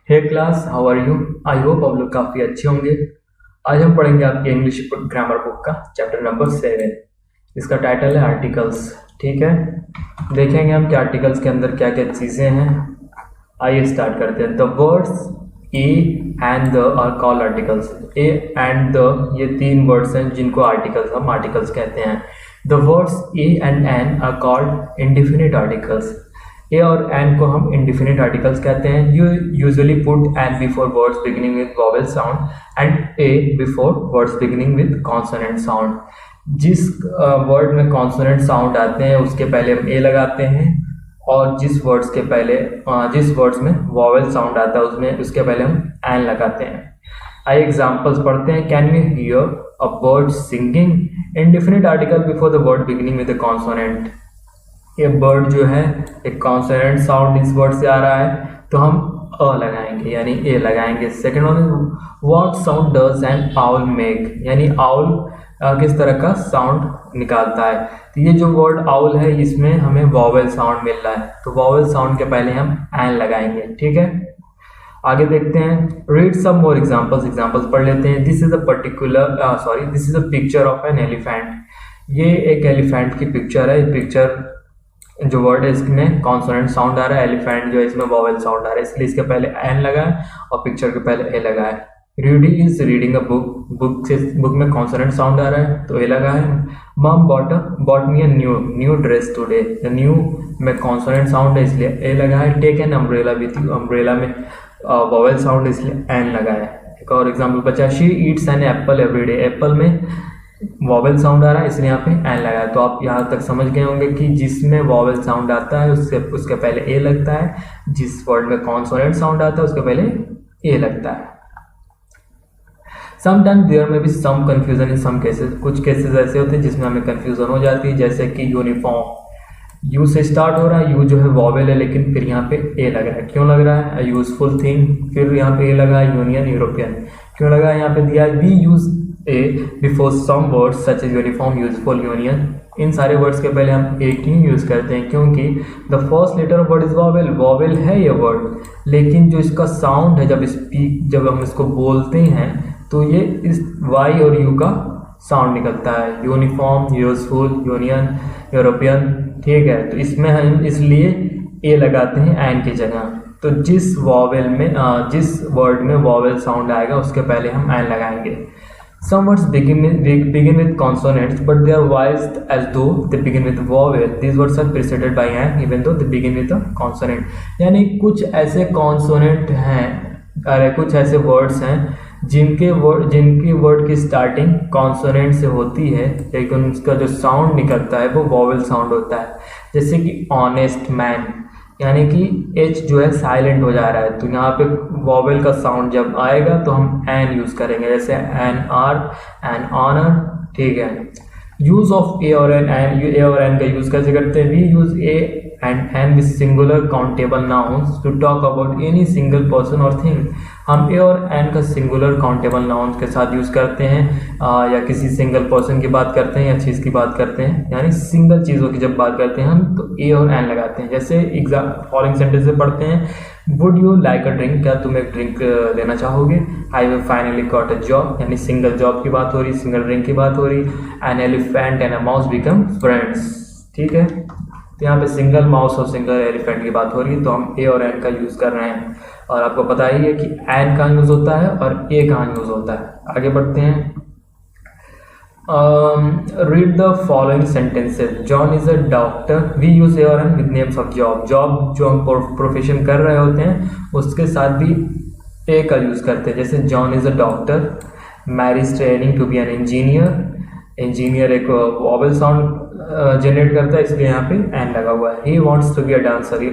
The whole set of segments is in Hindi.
Hey class, how are you? I hope आप लोग काफ़ी अच्छे होंगे। आज हम पढ़ेंगे आपकी इंग्लिश ग्रामर बुक का चैप्टर नंबर 7। इसका टाइटल है आर्टिकल्स। ठीक है, देखेंगे हम कि आर्टिकल्स के अंदर क्या क्या चीज़ें हैं। आइए स्टार्ट करते हैं। The words A and the are called articles. A and the ये तीन वर्ड्स हैं जिनको हम आर्टिकल्स कहते हैं। The words A and an are called indefinite articles. A और एन को हम इंडिफिनिट आर्टिकल्स कहते हैं। You usually put an before words beginning with vowel sound and A before words beginning with consonant sound. जिस वर्ड में कॉन्सोनेंट साउंड आते हैं उसके पहले हम ए लगाते हैं, और जिस वर्ड्स में वॉवेल साउंड आता है उसके पहले हम एन लगाते हैं। आइए एग्जांपल्स पढ़ते हैं। Can we hear a bird singing? Indefinite article before the word beginning with the consonant. ये बर्ड जो है एक कॉन्सोनेंट साउंड इस वर्ड से आ रहा है तो हम अ लगाएंगे यानी ए लगाएंगे। Second one, what sound does N owl make? यानी आउल किस तरह का साउंड निकालता है। तो ये जो वर्ड आउल है इसमें हमें वॉवेल साउंड मिल रहा है, तो वॉवेल साउंड के पहले हम एन लगाएंगे। ठीक है, आगे देखते हैं। रीड सम मोर एग्जांपल्स पढ़ लेते हैं। This is a picture of an elephant. ये एक एलिफेंट की पिक्चर है। पिक्चर जो वर्ड है इसमें कॉन्सोनेंट साउंड आ रहा है, एलिफेंट जो है इसमें वॉवेल साउंड आ रहा है, इसलिए इसके पहले एन लगा है और पिक्चर के पहले ए लगा है। Rudy is reading a book में कॉन्सोनेंट साउंड आ रहा है तो ए लगा है। Mum bought me a new dress today, new में कॉन्सोनेंट साउंड है इसलिए ए लगा है। Take an umbrella with you, umbrella में वॉवेल साउंड इसलिए एन लगा है। एक और एग्जाम्पल बचा, she eats an apple every day. Apple में वॉवेल साउंड आ रहा है इसलिए यहाँ पे एन लगा है। तो आप यहाँ तक समझ गए होंगे कि जिसमें वॉवेल साउंड आता है उसके पहले ए लगता है, जिस वर्ड में कॉन्सोनेंट साउंड आता है उसके पहले ए लगता है। समटाइम्स देयर में भी some confusion in some cases. कुछ केसेस ऐसे होते हैं जिसमें हमें कंफ्यूजन हो जाती है, जैसे कि यूनिफॉर्म, यू से स्टार्ट हो रहा है, यू जो है वॉवेल है लेकिन फिर यहाँ पे ए लग रहा है। क्यों लग रहा है? यूजफुल थिंग, फिर यहाँ पे ए लगा है। यूनियन, यूरोपियन, क्यों लगा है? यहाँ पे दिया है we use A before some words such as uniform, useful, union. इन सारे वर्ड्स के पहले हम ए क्यों यूज करते हैं? क्योंकि the first letter of word is vowel. Vowel है ये वर्ड, लेकिन जो इसका साउंड है जब हम इसको बोलते हैं तो ये इस वाई और यू का साउंड निकलता है। Uniform, useful, union, European. ठीक है, तो इसमें हम इसलिए ए लगाते हैं एन की जगह। तो जिस वर्ड में वॉवेल साउंड आएगा उसके पहले हम एन लगाएंगे। Some words begin with consonants, but they are voiced as though they begin with vowel. These words are preceded by an, even though they begin with a consonant. यानी कुछ ऐसे consonant हैं, अरे कुछ ऐसे words हैं जिनकी वर्ड की स्टार्टिंग कॉन्सोनेंट से होती है लेकिन उसका जो साउंड निकलता है वो वॉवेल साउंड होता है। जैसे कि ऑनेस्ट मैन, यानी कि एच जो है साइलेंट हो जा रहा है, तो यहाँ पे वॉवेल का साउंड जब आएगा तो हम एन यूज करेंगे, जैसे एन आर, एन ऑनर। ठीक है, यूज ऑफ ए और एन का यूज कैसे करते हैं? We use a and an with singular countable nouns to talk about any single person और थिंग। हम ए और एन का सिंगुलर काउंटेबल नाउन्स के साथ यूज करते हैं या किसी सिंगल पर्सन की बात करते हैं या चीज़ की बात करते हैं, यानी सिंगल चीज़ों की जब बात करते हैं हम तो ए और एन लगाते हैं। जैसे फॉलोइंग सेंटेंस से पढ़ते हैं, would you like a drink? क्या तुम एक ड्रिंक लेना चाहोगे? I have finally got a job, यानी सिंगल जॉब की बात हो रही, सिंगल ड्रिंक की बात हो रही। An elephant and a mouse become friends. ठीक है, तो यहाँ पे सिंगल माउस और सिंगल एलिफेंट की बात हो रही है तो हम ए और एन का यूज़ कर रहे हैं। और आपको पता ही है कि एन का यूज़ होता है और ए का यूज़ होता है। आगे बढ़ते हैं। Read the following sentences. John is a doctor. We use ए और an with names of job. Job जो हम प्रोफेशन कर रहे होते हैं उसके साथ भी ए का यूज़ करते हैं। जैसे John is a doctor, Mary is training to be an engineer. Engineer एक वॉवेल साउंड जनरेट करता है इसलिए यहाँ पे एन लगा हुआ है। He wants to be a dancer,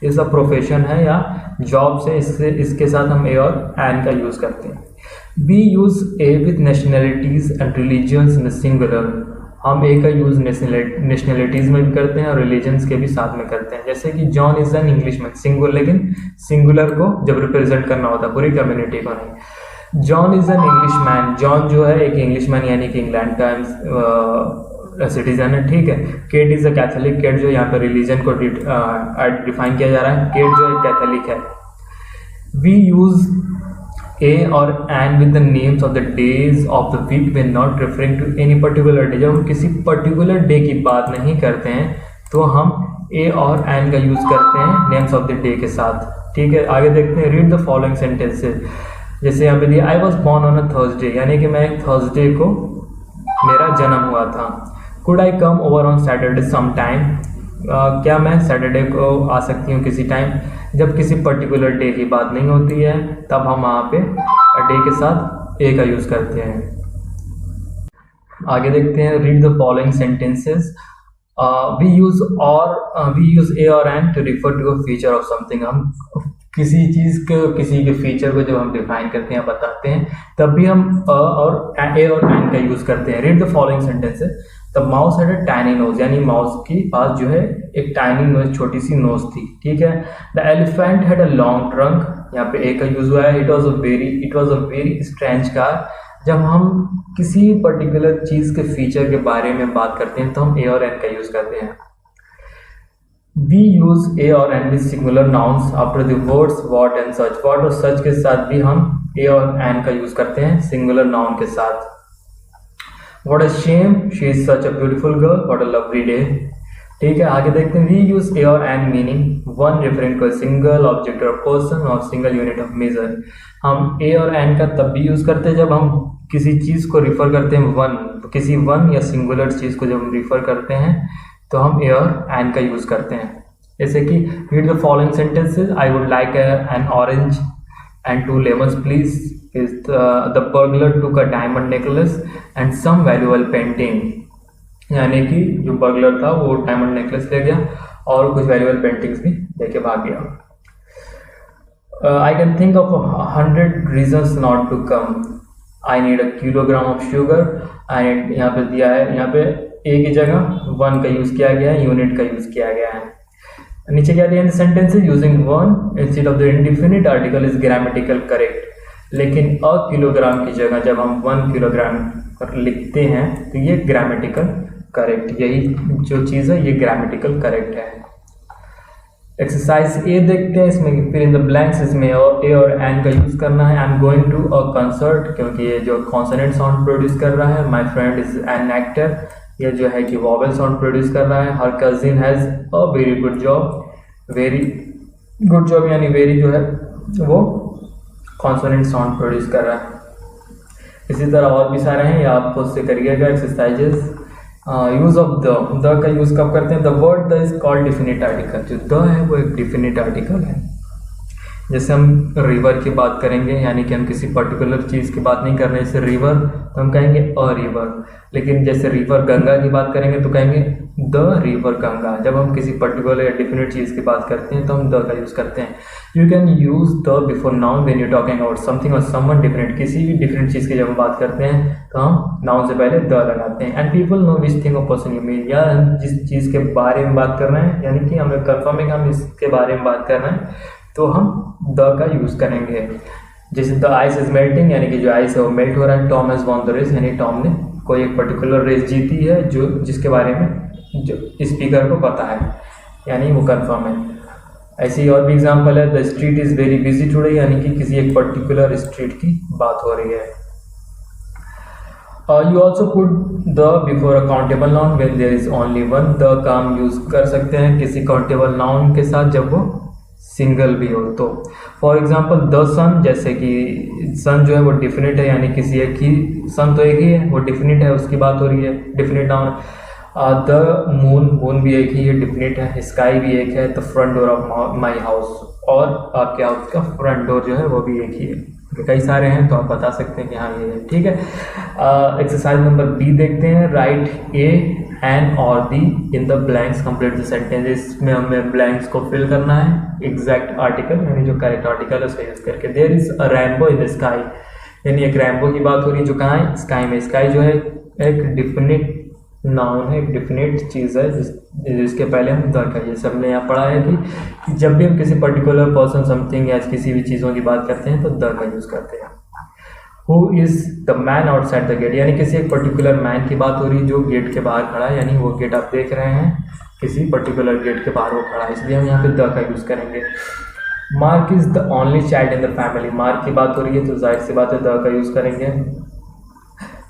ये सब प्रोफेशन है या जॉब से, इसके साथ हम ए और एन का यूज़ करते हैं। B use A with nationalities and religions in singular. हम ए का यूज़ नेशनलिटीज़ में भी करते हैं और रिलीजन्स के भी साथ में करते हैं। जैसे कि John is an Englishman, singular, लेकिन सिंगुलर को जब रिप्रेजेंट करना होता है पूरी कम्युनिटी को नहीं। John is an Englishman, John जो है एक इंग्लिशमैन यानी कि इंग्लैंड का सिटीजन है। ठीक है, Kate is a Catholic. Kate जो यहाँ पर रिलीजन को डिफाइन किया जा रहा है, केट जो है कैथोलिक है। वी यूज ए और an with the names of the days of the week when not referring to any particular day. जब हम किसी पर्टिकुलर डे की बात नहीं करते हैं तो हम ए और एन का यूज करते हैं नेम्स ऑफ द डे के साथ। ठीक है, आगे देखते हैं। Read the following sentences. जैसे यहाँ पे दिया I was born on a Thursday, यानी कि मैं एक थर्सडे को मेरा जन्म हुआ था। Could I come over on Saturday some time, क्या मैं सैटरडे को आ सकती हूँ किसी टाइम। जब किसी पर्टिकुलर डे की बात नहीं होती है तब हम वहाँ पे डे के साथ ए का यूज़ करते हैं। आगे देखते हैं। Read the following sentences. We use ए और an to refer to a feature of something. हम किसी चीज़ को, किसी के फीचर को जब हम डिफाइन करते हैं, बताते हैं, तब भी हम और एन का यूज़ करते हैं। Read the following sentences. The mouse had a tiny nose, यानी माउस के पास जो है एक टाइनी नोज, छोटी सी नोज थी। ठीक है। The elephant had a long trunk, यहाँ पे ए का यूज हुआ है। It was a very strange car. जब हम किसी पर्टिकुलर चीज के फीचर के बारे में बात करते हैं तो हम ए और एन का यूज करते हैं। वी यूज ए और an with singular nouns after the words what and such. What और सच के साथ भी हम ए और एन का यूज करते हैं सिंगुलर नाउन के साथ। What a shame, she is such a beautiful girl, what a lovely day। ठीक है, आगे देखते हैं। वी यूज ए और an meaning one referring to a single object और पर्सन और सिंगल यूनिट ऑफ मेजर। हम ए और एन का तब भी यूज करते हैं जब हम किसी चीज को रिफर करते हैं वन, तो किसी वन या सिंगुलर चीज को जब हम रिफर करते हैं तो हम ए और एन का यूज करते हैं। जैसे कि read the following sentences. I would like an orange and 2 lemons please। is the burglar took a diamond necklace and some valuable painting, यानी कि जो बर्गलर था वो डायमंड नेकलेस ले गया और कुछ वैल्यूएबल पेंटिंग्स भी लेके भाग गया। I can think of 100 reasons not to come। I need a kilogram of sugar. And यहाँ पे दिया है, यहाँ पे ए की जगह वन का यूज किया गया है, यूनिट का यूज किया गया है। नीचे क्या दिया है sentences. Using one instead of the indefinite article is grammatical correct. लेकिन अ किलोग्राम की जगह जब हम 1 किलोग्राम पर लिखते हैं तो ये ग्रामेटिकल करेक्ट, यही जो चीज़ है ये ग्रामेटिकल करेक्ट है। एक्सरसाइज ए देखते हैं। इसमें फिर इन द ब्लैंक्स, इसमें ए और एन का यूज करना है। I am going to a concert, क्योंकि ये जो कॉन्सोनेंट साउंड प्रोड्यूस कर रहा है। My friend is an actor, ये जो है कि वॉवेल साउंड प्रोड्यूस कर रहा है। Her cousin has a very good job. Very good job यानी वेरी जो है वो कॉन्सोनेंट साउंड प्रोड्यूस कर रहा है। इसी तरह और भी सारे हैं, ये आप खुद से करिएगा एक्सरसाइजेस। यूज ऑफ द का यूज कब करते हैं। The word the is called definite article. जो द है वो एक डिफिनिट आर्टिकल है। जैसे हम रिवर की बात करेंगे, यानी कि हम किसी पर्टिकुलर चीज़ की बात नहीं कर रहे, जैसे रिवर तो हम कहेंगे अ रिवर। लेकिन जैसे रिवर गंगा की बात करेंगे तो कहेंगे द रिवर गंगा। जब हम किसी पर्टिकुलर या डिफिनिट चीज़ की बात करते हैं तो हम द का यूज़ करते हैं। You can use the before noun when you talking about something और समवन डिफरेंट। किसी भी डिफरेंट चीज़ की जब हम बात करते हैं तो हम नाउन से पहले द लगाते हैं। And people know which thing of person you mean, या हम जिस चीज़ के बारे में बात कर रहे हैं, यानी कि हमें कन्फर्म है कि हम इसके बारे में बात कर रहे हैं, तो हम द का यूज़ करेंगे। जैसे द आइस इज मेल्टिंग, यानी कि जो आइस है वो मेल्ट हो रहा है। Tom has won the race, यानी टॉम ने कोई एक पर्टिकुलर रेस जीती है जो जिसके बारे में जो स्पीकर को पता है, यानी वो कंफर्म है। ऐसे ही और भी एग्जांपल है। The street is very busy today, यानी कि किसी एक पर्टिकुलर स्ट्रीट की बात हो रही है। You also put the before a countable noun when there is only one. The का हम यूज़ कर सकते हैं किसी काउंटेबल नाउन के साथ जब वो सिंगल भी हो तो। फॉर एग्जाम्पल द सन, जैसे कि सन जो है वो डिफिनिट है, यानी किसी एक ही सन तो एक ही है, वो डिफिनिट है, उसकी बात हो रही है, definite noun. The moon, moon भी एक ही है, डिफिनिट है। स्काई भी एक है। The front door of my house, और आपके हाउस का फ्रंट डोर जो है वो भी एक ही है। कई सारे हैं तो आप बता सकते हैं कि हाँ ये है। ठीक है। एक्सरसाइज नंबर बी देखते हैं। राइट ए एन और the in the blanks, complete the sentence. में हमें ब्लैंक्स को फिल करना है एग्जैक्ट आर्टिकल, यानी जो करेक्ट आर्टिकल है उसका यूज करके। There is a rainbow in the sky, यानी एक रेनबो की बात हो रही है जो कहाँ है, स्काई में। स्काई जो है एक डिफिनिट नाउन है, एक डिफिनिट चीज़ है जिसके पहले हम द का, जैसे हमने यहाँ पढ़ा है कि जब भी हम किसी पर्टिकुलर पर्सन समथिंग या किसी भी चीज़ों की बात करते हैं तो द का यूज़ करते हैं। Who is the man outside the gate, यानी किसी एक पर्टिकुलर मैन की बात हो रही है जो गेट के बाहर खड़ा है, यानी वो गेट आप देख रहे हैं किसी पर्टिकुलर गेट के बाहर वो खड़ा है, इसलिए हम यहाँ पे द का यूज़ करेंगे। Mark is the only child in the family, mark की बात हो रही है तो जाहिर सी बात है द का यूज़ करेंगे,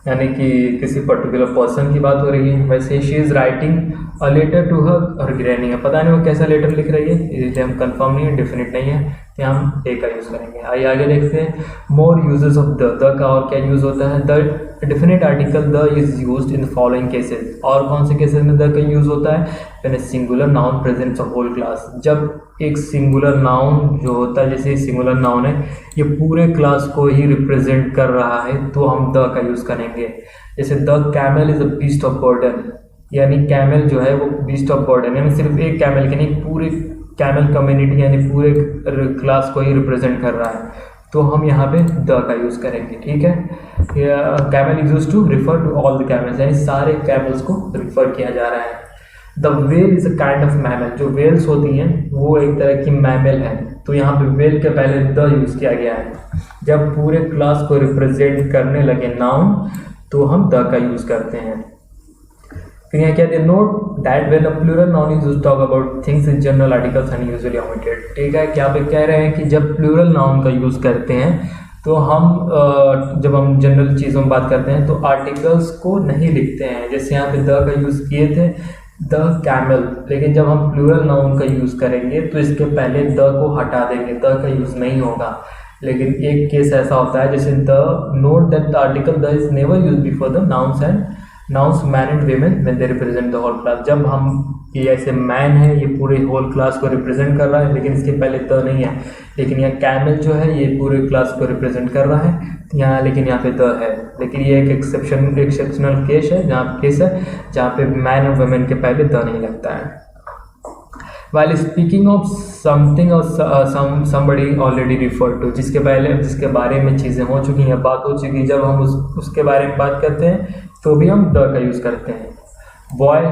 यानी कि किसी पर्टिकुलर पर्सन की बात हो रही है। वैसे she is writing a letter to her granny है, पता नहीं वो कैसा लेटर लिख रही है, इसलिए हम कंफर्म नहीं है, डेफिनेट नहीं है, तो हम ए का यूज़ करेंगे। आइए आगे देखते हैं मोर यूजेस ऑफ द का और क्या यूज़ होता है। The definite article the is used in the following cases, और कौन से केसेस में द का यूज़ होता है। When a singular noun presents a whole class, जब एक सिंगुलर नाउन जो होता है, जैसे सिंगुलर नाउन है ये पूरे क्लास को ही रिप्रेजेंट कर रहा है तो हम द का यूज़ करेंगे। जैसे the camel is a beast of burden, यानी कैमल जो है वो बीस्ट ऑफ बर्डन, यानी सिर्फ एक कैमल के नहीं पूरी कैमल कम्युनिटी यानी पूरे क्लास को ही रिप्रेजेंट कर रहा है, तो हम यहाँ पे द का यूज़ करेंगे। ठीक है, camel is used to refer to all the camels, यानी सारे कैमल्स को रिफर किया जा रहा है। The whale is a kind of mammal, जो वेल्स होती हैं वो एक तरह की मैमल है, तो यहाँ पे वेल के पहले द यूज़ किया गया है। जब पूरे क्लास को रिप्रेजेंट करने लगे नाउन तो हम द का यूज़ करते हैं। फिर यहाँ क्या है, note that when a plural noun is used talk about things in general articles and usually omitted. ठीक है, क्या पे कह रहे हैं कि जब प्लूरल नाउन का यूज़ करते हैं तो हम जब हम जनरल चीज़ों में बात करते हैं तो आर्टिकल्स को नहीं लिखते हैं, जैसे यहाँ पे द का यूज़ किए थे द कैमल, लेकिन जब हम प्लूरल नाउन का यूज़ करेंगे तो इसके पहले द को हटा देंगे, द का यूज़ नहीं होगा। लेकिन एक केस ऐसा होता है जैसे the note that the article the is never use before the nouns and nouns man and women when they represent the whole class. जब हम ये ऐसे मैन है ये पूरे होल क्लास को रिप्रेजेंट कर रहा है लेकिन इसके पहले द नहीं है, लेकिन यहाँ कैमल जो है ये पूरे क्लास को रिप्रेजेंट कर रहा है यहाँ, लेकिन यहाँ पे द है। लेकिन ये एक एक्सेप्शनल केस है जहाँ पे मैन और वुमेन के पहले द नहीं लगता है। While speaking of something or somebody already referred to, जिसके बारे में चीज़ें हो चुकी हैं, बात हो चुकी है, जब हम उसके बारे में बात करते हैं तो भी हम द का यूज़ करते हैं। बॉय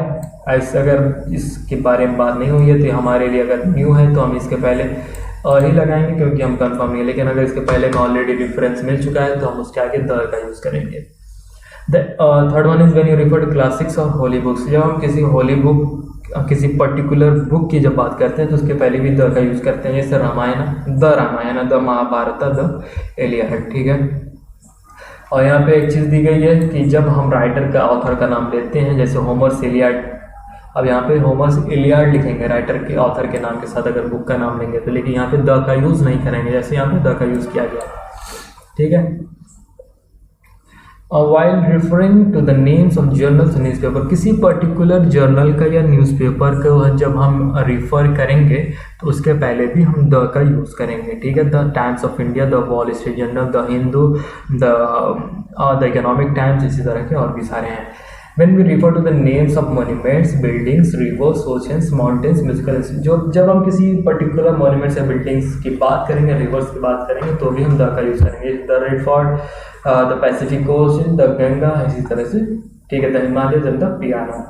ऐसे अगर इसके बारे में बात नहीं हुई है तो हमारे लिए अगर न्यू है तो हम इसके पहले ही लगाएंगे क्योंकि हम कंफर्म नहीं है, लेकिन अगर इसके पहले में ऑलरेडी रेफरेंस मिल चुका है तो हम उसके आगे द का यूज़ करेंगे। The third one is when you refer to classics और होली बुक्स, जब हम किसी होली बुक किसी पर्टिकुलर बुक की जब बात करते हैं तो उसके पहले भी द का यूज़ करते हैं, जैसे Ramayana, the Mahabharata, the Iliad. ठीक है, और यहाँ पे एक चीज़ दी गई है कि जब हम राइटर का ऑथर का नाम लेते हैं, जैसे होमर्स इलियड, अब यहाँ पे होमर्स इलियड लिखेंगे राइटर के ऑथर के नाम के साथ अगर बुक का नाम लेंगे तो, लेकिन यहाँ पे द का यूज़ नहीं करेंगे जैसे यहाँ पे द का यूज़ किया गया। ठीक है, while referring to the names of journals and newspaper, किसी पर्टिकुलर जर्नल का या न्यूज़पेपर का जब हम रिफ़र करेंगे तो उसके पहले भी हम द का यूज़ करेंगे। ठीक है, the times of India, the wall street journal, the Hindu, the economic times, इसी तरह के और भी सारे हैं। When we refer to the names of monuments, buildings, rivers, oceans, mountains, musical instruments, जब हम किसी पर्टिकुलर मोन्यूमेंट्स या बिल्डिंग्स की बात करेंगे, रिवर्स की बात करेंगे तो भी हम द का यूज़ करेंगे। The red fort, the Pacific ocean, the Ganga, इसी तरह से। ठीक है, the Himalaya, the piano.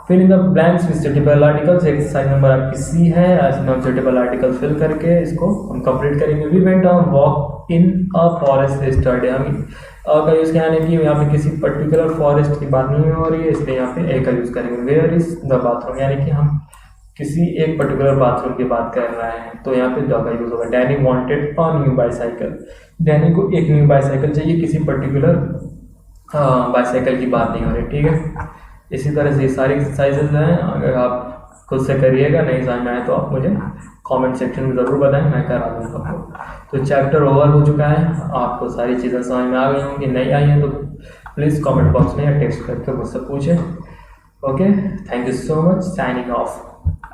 Fill in the blanks with suitable articles, exercise number आपकी सी है, इसमें हम सुटेबल आर्टिकल्स फिल करके इसको हम कंप्लीट करेंगे। We went on walk in a forest yesterday, हम का यूज़ क्या है कि यहाँ पे किसी पर्टिकुलर फॉरेस्ट की बात नहीं हो रही है, इसलिए यहाँ पे ए का यूज़ करेंगे। वेयर इज द बाथरूम, यानी कि हम किसी एक पर्टिकुलर बाथरूम की बात कर रहे हैं तो यहाँ पे द का यूज़ होगा। Danny wanted a new bicycle, Danny को एक न्यू बाईसाइकिल चाहिए, किसी पर्टिकुलर बाईसाइकिल की बात नहीं हो रही। ठीक है, इसी तरह से ये सारी एक्सरसाइजेज हैं, अगर आप खुद से करिएगा, नहीं समझ में आए तो आप मुझे कमेंट सेक्शन में ज़रूर बताएं, मैं करा दूँगा आपको। तो चैप्टर ओवर हो चुका है, आपको सारी चीज़ें समझ में आ गई होंगी, नहीं आई हैं तो प्लीज़ कमेंट बॉक्स में या टेक्स्ट करके मुझसे पूछें। Okay, thank you so much, signing off.